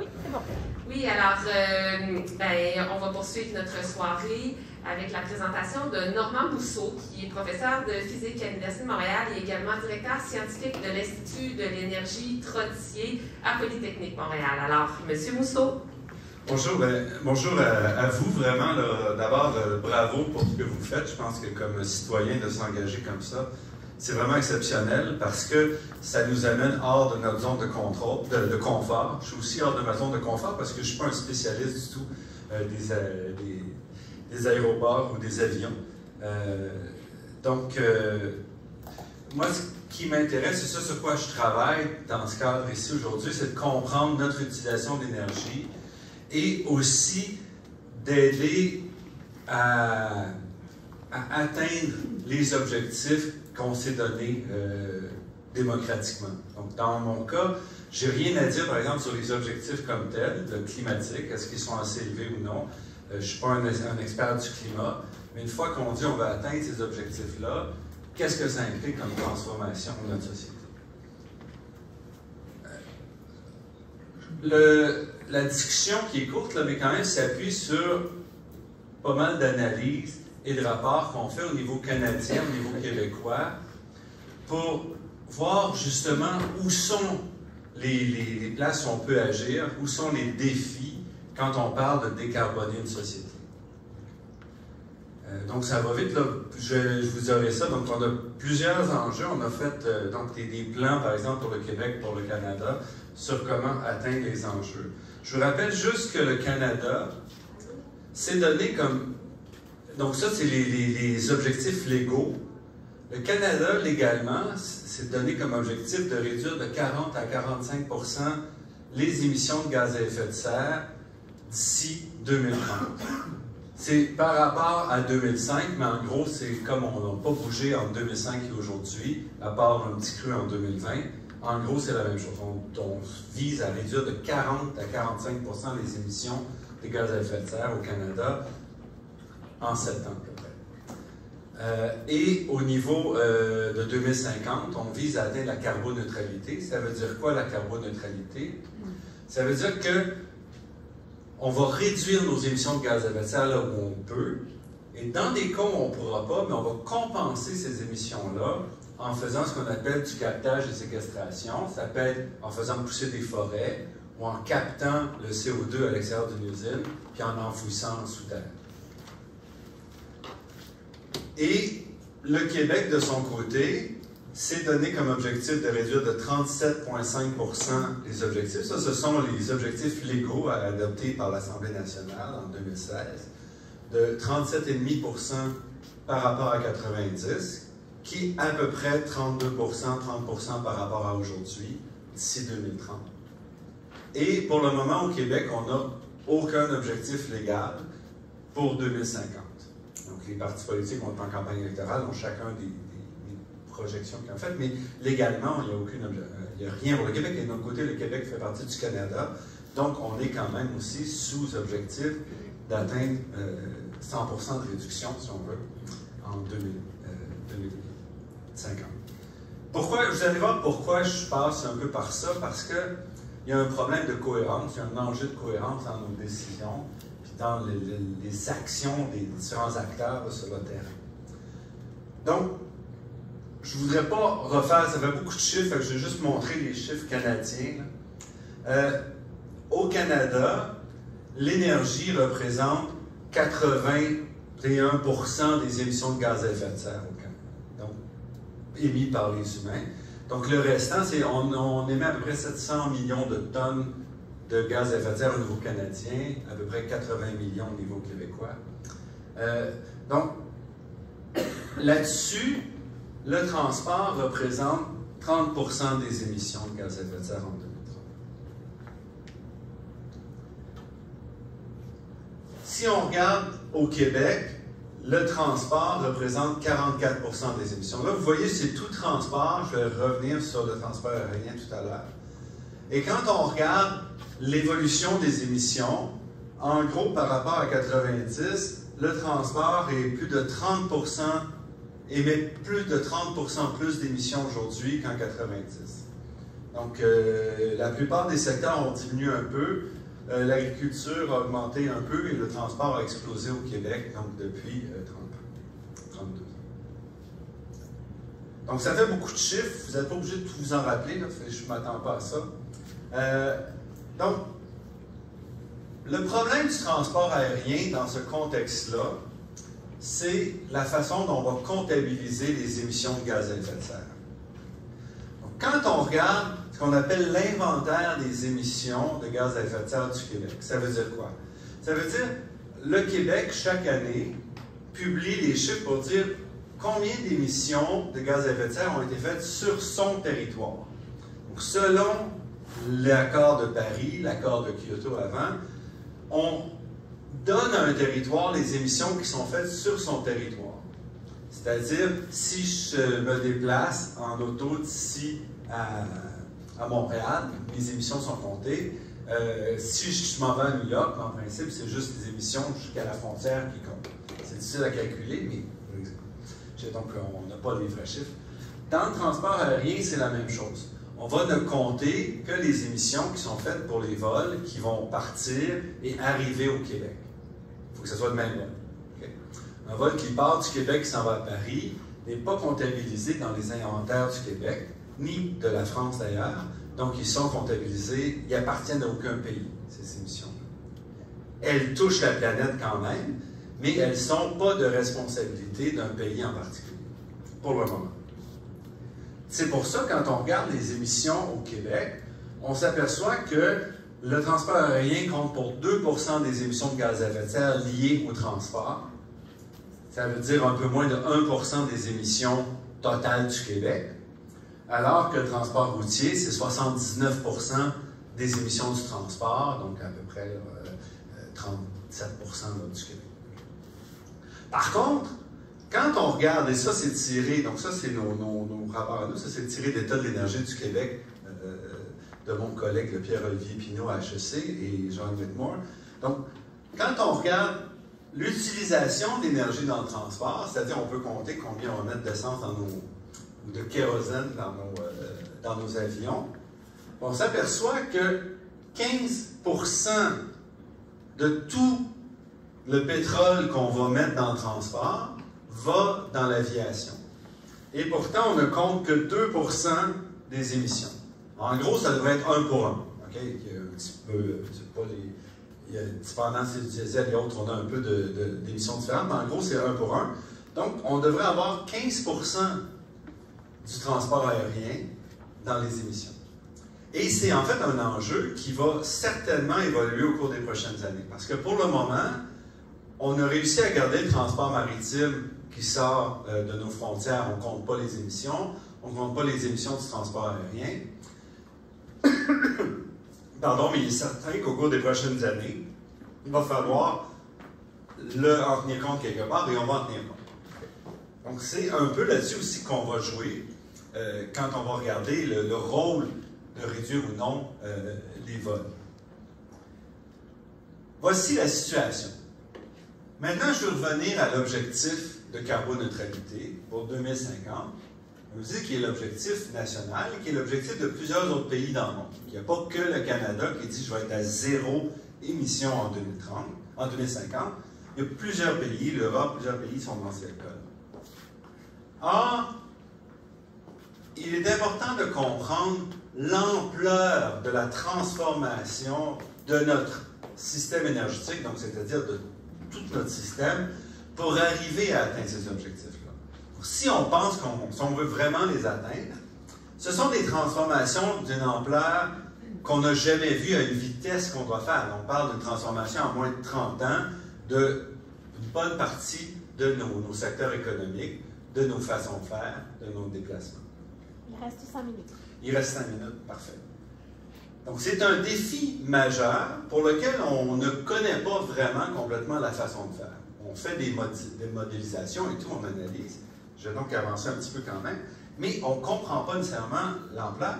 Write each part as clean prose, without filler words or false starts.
Oui, c'est bon. Oui, alors, on va poursuivre notre soirée avec la présentation de Normand Mousseau, qui est professeur de physique à l'Université de Montréal et également directeur scientifique de l'Institut de l'énergie Trottier à Polytechnique Montréal. Alors, Monsieur Mousseau. Bonjour, bonjour à vous, vraiment. D'abord, bravo pour ce que vous faites. Je pense que comme citoyen, de s'engager comme ça, c'est vraiment exceptionnel parce que ça nous amène hors de notre zone de contrôle, de confort. Je suis aussi hors de ma zone de confort parce que je ne suis pas un spécialiste du tout des aéroports ou des avions. Moi, ce qui m'intéresse, c'est ça sur quoi je travaille dans ce cadre ici aujourd'hui, c'est de comprendre notre utilisation d'énergie et aussi d'aider à atteindre les objectifs qu'on s'est donnés démocratiquement. Donc, dans mon cas, je n'ai rien à dire, par exemple, sur les objectifs comme tels, climatiques, est-ce qu'ils sont assez élevés ou non. Je ne suis pas un expert du climat, mais une fois qu'on dit qu'on va atteindre ces objectifs-là, qu'est-ce que ça implique comme transformation de notre société? La discussion qui est courte, là, mais quand même s'appuie sur pas mal d'analyses et de rapports qu'on fait au niveau canadien, au niveau québécois, pour voir justement où sont les places où on peut agir, où sont les défis quand on parle de décarboner une société. Donc ça va vite, là. Je vous aurai ça. Donc on a plusieurs enjeux. On a fait donc des plans, par exemple, pour le Québec, pour le Canada, sur comment atteindre les enjeux. Je vous rappelle juste que le Canada s'est donné comme... Donc ça, c'est les objectifs légaux. Le Canada, légalement, s'est donné comme objectif de réduire de 40 à 45% les émissions de gaz à effet de serre d'ici 2030. C'est par rapport à 2005, mais en gros, c'est comme on n'a pas bougé entre 2005 et aujourd'hui, à part un petit creux en 2020. En gros, c'est la même chose. On vise à réduire de 40 à 45% les émissions de gaz à effet de serre au Canada en 7 ans, à peu près. Et au niveau de 2050, on vise à atteindre la carboneutralité. Ça veut dire quoi, la carboneutralité? Ça veut dire que on va réduire nos émissions de gaz à effet de serre là où on peut, et dans des cas où on ne pourra pas, mais on va compenser ces émissions-là en faisant ce qu'on appelle du captage et séquestration. Ça peut être en faisant pousser des forêts ou en captant le CO2 à l'extérieur d'une usine, puis en enfouissant sous terre. Et le Québec, de son côté, s'est donné comme objectif de réduire de 37,5% les objectifs. Ça, ce sont les objectifs légaux adoptés par l'Assemblée nationale en 2016, de 37,5% par rapport à 90, qui est à peu près 32%, 30% par rapport à aujourd'hui, d'ici 2030. Et pour le moment, au Québec, on n'a aucun objectif légal pour 2050. Donc, les partis politiques ont en campagne électorale, ont chacun des projections qu'ils ont faites, mais légalement, il n'y a rien pour le Québec. Et de notre côté, le Québec fait partie du Canada, donc on est quand même aussi sous objectif d'atteindre 100% de réduction, si on veut, en 2050. Pourquoi, vous allez voir pourquoi je passe un peu par ça, parce qu'il y a un problème de cohérence, il y a un enjeu de cohérence dans nos décisions, puis dans les actions des différents acteurs sur le terrain. Donc, je ne voudrais pas refaire, ça fait beaucoup de chiffres, je vais juste montrer les chiffres canadiens. Au Canada, l'énergie représente 81% des émissions de gaz à effet de serre au Canada, donc émis par les humains. Donc le restant, c'est on émet à peu près 700 millions de tonnes de gaz à effet de serre au niveau canadien, à peu près 80 millions au niveau québécois. Donc là-dessus, le transport représente 30% des émissions de gaz à effet de serre en 2030. Si on regarde au Québec, le transport représente 44% des émissions. Là, vous voyez, c'est tout transport. Je vais revenir sur le transport aérien tout à l'heure. Et quand on regarde l'évolution des émissions, en gros, par rapport à 90, le transport est plus de 30%, émet plus de 30% plus d'émissions aujourd'hui qu'en 90. Donc, la plupart des secteurs ont diminué un peu. L'agriculture a augmenté un peu et le transport a explosé au Québec, donc depuis 32 ans. Donc, ça fait beaucoup de chiffres. Vous n'êtes pas obligé de tout vous en rappeler, là, je ne m'attends pas à ça. Donc, le problème du transport aérien dans ce contexte-là, c'est la façon dont on va comptabiliser les émissions de gaz à effet de serre. Donc, quand on regarde ce qu'on appelle l'inventaire des émissions de gaz à effet de serre du Québec, ça veut dire quoi? Ça veut dire le Québec, chaque année, publie les chiffres pour dire combien d'émissions de gaz à effet de serre ont été faites sur son territoire. Donc, selon l'accord de Paris, l'accord de Kyoto avant, on donne à un territoire les émissions qui sont faites sur son territoire. C'est-à-dire, si je me déplace en auto d'ici à Montréal, mes émissions sont comptées. Si je m'en vais à New York, en principe, c'est juste les émissions jusqu'à la frontière qui comptent. C'est difficile à calculer, mais donc on n'a pas les vrais chiffres. Dans le transport aérien, c'est la même chose. On va ne compter que les émissions qui sont faites pour les vols qui vont partir et arriver au Québec. Il faut que ce soit le même vol. Okay? Un vol qui part du Québec qui s'en va à Paris n'est pas comptabilisé dans les inventaires du Québec, ni de la France d'ailleurs. Donc, ils sont comptabilisés, ils appartiennent à aucun pays, ces émissions-là. Elles touchent la planète quand même, mais elles ne sont pas de responsabilité d'un pays en particulier, pour le moment. C'est pour ça, quand on regarde les émissions au Québec, on s'aperçoit que le transport aérien compte pour 2% des émissions de gaz à effet de serre liées au transport. Ça veut dire un peu moins de 1% des émissions totales du Québec, alors que le transport routier, c'est 79% des émissions du transport, donc à peu près 37% du Québec. Par contre, quand on regarde, et ça c'est tiré, donc ça c'est nos rapports à nous, ça c'est tiré d'État de l'énergie du Québec, de mon collègue Pierre-Olivier Pinault à HEC et Jean Whitmore. Donc, quand on regarde l'utilisation d'énergie dans le transport, c'est-à-dire on peut compter combien on va mettre d'essence ou de kérosène dans nos avions, on s'aperçoit que 15% de tout le pétrole qu'on va mettre dans le transport va dans l'aviation. Et pourtant, on ne compte que 2% des émissions. En gros, ça devrait être 1 pour 1. Okay? Il y a un petit peu, c'est pas dépendant si c'est du diesel et autres, on a un peu d'émissions différentes, mais en gros, c'est 1 pour 1. Donc, on devrait avoir 15% du transport aérien dans les émissions. Et c'est en fait un enjeu qui va certainement évoluer au cours des prochaines années. Parce que pour le moment, on a réussi à garder le transport maritime qui sort de nos frontières. On ne compte pas les émissions. On ne compte pas les émissions du transport aérien. Pardon, mais il est certain qu'au cours des prochaines années, il va falloir en tenir compte quelque part et on va en tenir compte. Donc, c'est un peu là-dessus aussi qu'on va jouer quand on va regarder le rôle de réduire ou non les vols. Voici la situation. Maintenant, je vais revenir à l'objectif de carboneutralité pour 2050. Je vous dis qu'il est l'objectif national et qui est l'objectif de plusieurs autres pays dans le monde. Il n'y a pas que le Canada qui dit « je vais être à 0 émission en 2050 ». Il y a plusieurs pays, l'Europe, plusieurs pays sont dans cette école. Or, il est important de comprendre l'ampleur de la transformation de notre système énergétique, donc c'est-à-dire de tout notre système, pour arriver à atteindre ces objectifs-là. Si on pense qu'on veut vraiment les atteindre, ce sont des transformations d'une ampleur qu'on n'a jamais vue à une vitesse qu'on doit faire. On parle d'une transformation en moins de 30 ans d'une bonne partie de nos secteurs économiques, de nos façons de faire, de nos déplacements. Il reste 5 minutes. Il reste 5 minutes, parfait. Donc, c'est un défi majeur pour lequel on ne connaît pas vraiment complètement la façon de faire. On fait des modélisations et tout, on analyse. Je vais donc avancer un petit peu quand même, mais on ne comprend pas nécessairement l'ampleur.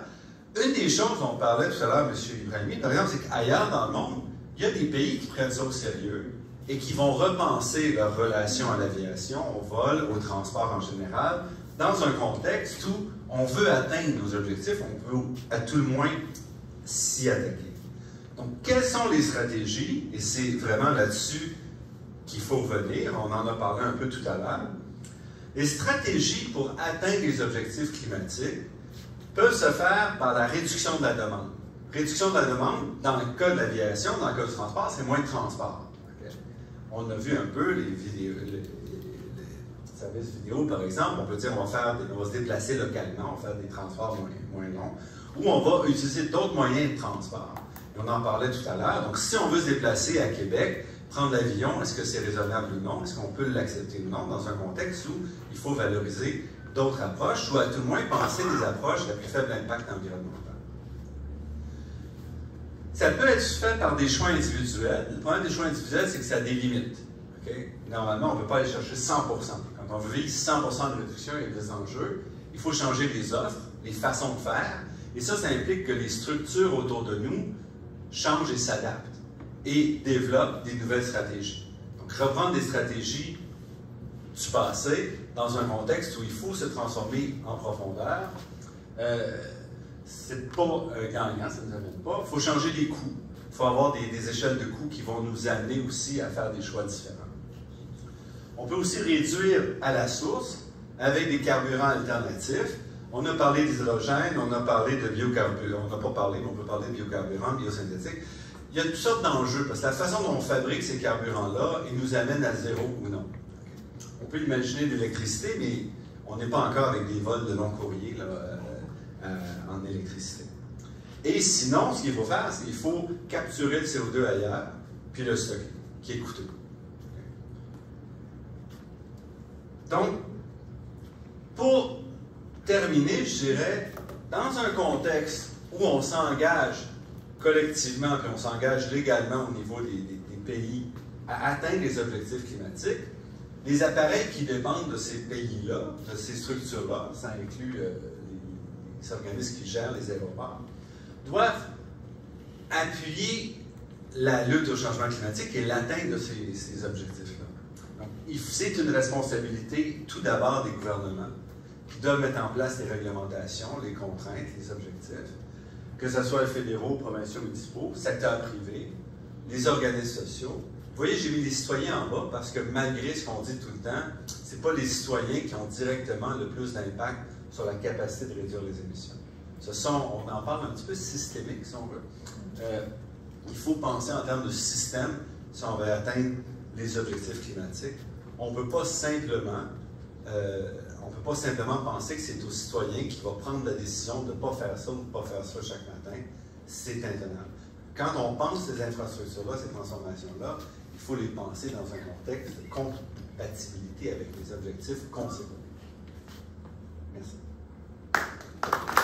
Une des choses dont parlait tout à l'heure M. Ibrahimi, par exemple, c'est qu'ailleurs dans le monde, il y a des pays qui prennent ça au sérieux et qui vont repenser leur relation à l'aviation, au vol, au transport en général, dans un contexte où on veut atteindre nos objectifs, on veut à tout le moins s'y attaquer. Donc, quelles sont les stratégies? Et c'est vraiment là-dessus qu'il faut venir. On en a parlé un peu tout à l'heure. Les stratégies pour atteindre les objectifs climatiques peuvent se faire par la réduction de la demande. Réduction de la demande, dans le cas de l'aviation, dans le cas du transport, c'est moins de transport. Okay? On a vu un peu les vidéos, les services vidéo, par exemple, on peut dire on va se déplacer localement, on va faire des transports moins longs, ou on va utiliser d'autres moyens de transport. Et on en parlait tout à l'heure. Donc, si on veut se déplacer à Québec, prendre l'avion, est-ce que c'est raisonnable ou non? Est-ce qu'on peut l'accepter ou non dans un contexte où il faut valoriser d'autres approches, ou à tout le moins penser des approches à plus faible impact environnemental? Ça peut être fait par des choix individuels. Le problème des choix individuels, c'est que ça a des limites. Okay? Normalement, on ne peut pas aller chercher 100%. Quand on veut vivre 100% de réduction, il y a des enjeux. Il faut changer les offres, les façons de faire. Et ça implique que les structures autour de nous changent et s'adaptent et développent des nouvelles stratégies. Donc, reprendre des stratégies du passé dans un contexte où il faut se transformer en profondeur, c'est pas gagnant, ça ne nous amène pas. Il faut changer les coûts. Il faut avoir des échelles de coûts qui vont nous amener aussi à faire des choix différents. On peut aussi réduire à la source avec des carburants alternatifs. On a parlé d'hydrogène, on a parlé de biocarburants. On n'a pas parlé, mais on peut parler de biocarburants, biosynthétiques. Il y a toutes sortes d'enjeux, parce que la façon dont on fabrique ces carburants-là, ils nous amènent à zéro ou non. On peut imaginer de l'électricité, mais on n'est pas encore avec des vols de long courrier là, en électricité. Et sinon, ce qu'il faut faire, c'est qu'il faut capturer le CO2 ailleurs, puis le stocker, qui est coûteux. Donc, pour terminer, je dirais, dans un contexte où on s'engage collectivement, puis on s'engage légalement au niveau des pays à atteindre les objectifs climatiques, les appareils qui dépendent de ces pays-là, de ces structures-là, ça inclut les organismes qui gèrent les aéroports, doivent appuyer la lutte au changement climatique et l'atteinte de ces objectifs-là. Donc, c'est une responsabilité tout d'abord des gouvernements qui doivent mettre en place les réglementations, les contraintes, les objectifs, que ce soit fédéraux, provinciaux, municipaux, secteur privé, les organismes sociaux. Vous voyez, j'ai mis les citoyens en bas parce que malgré ce qu'on dit tout le temps, ce n'est pas les citoyens qui ont directement le plus d'impact sur la capacité de réduire les émissions. On en parle un petit peu systémique, si on veut. Il faut penser en termes de système si on veut atteindre les objectifs climatiques. On ne peut pas simplement penser que c'est aux citoyens qui vont prendre la décision de ne pas faire ça ou de ne pas faire ça chaque matin. C'est intenable. Quand on pense ces infrastructures-là, ces transformations-là, il faut les penser dans un contexte de compatibilité avec les objectifs conséquents.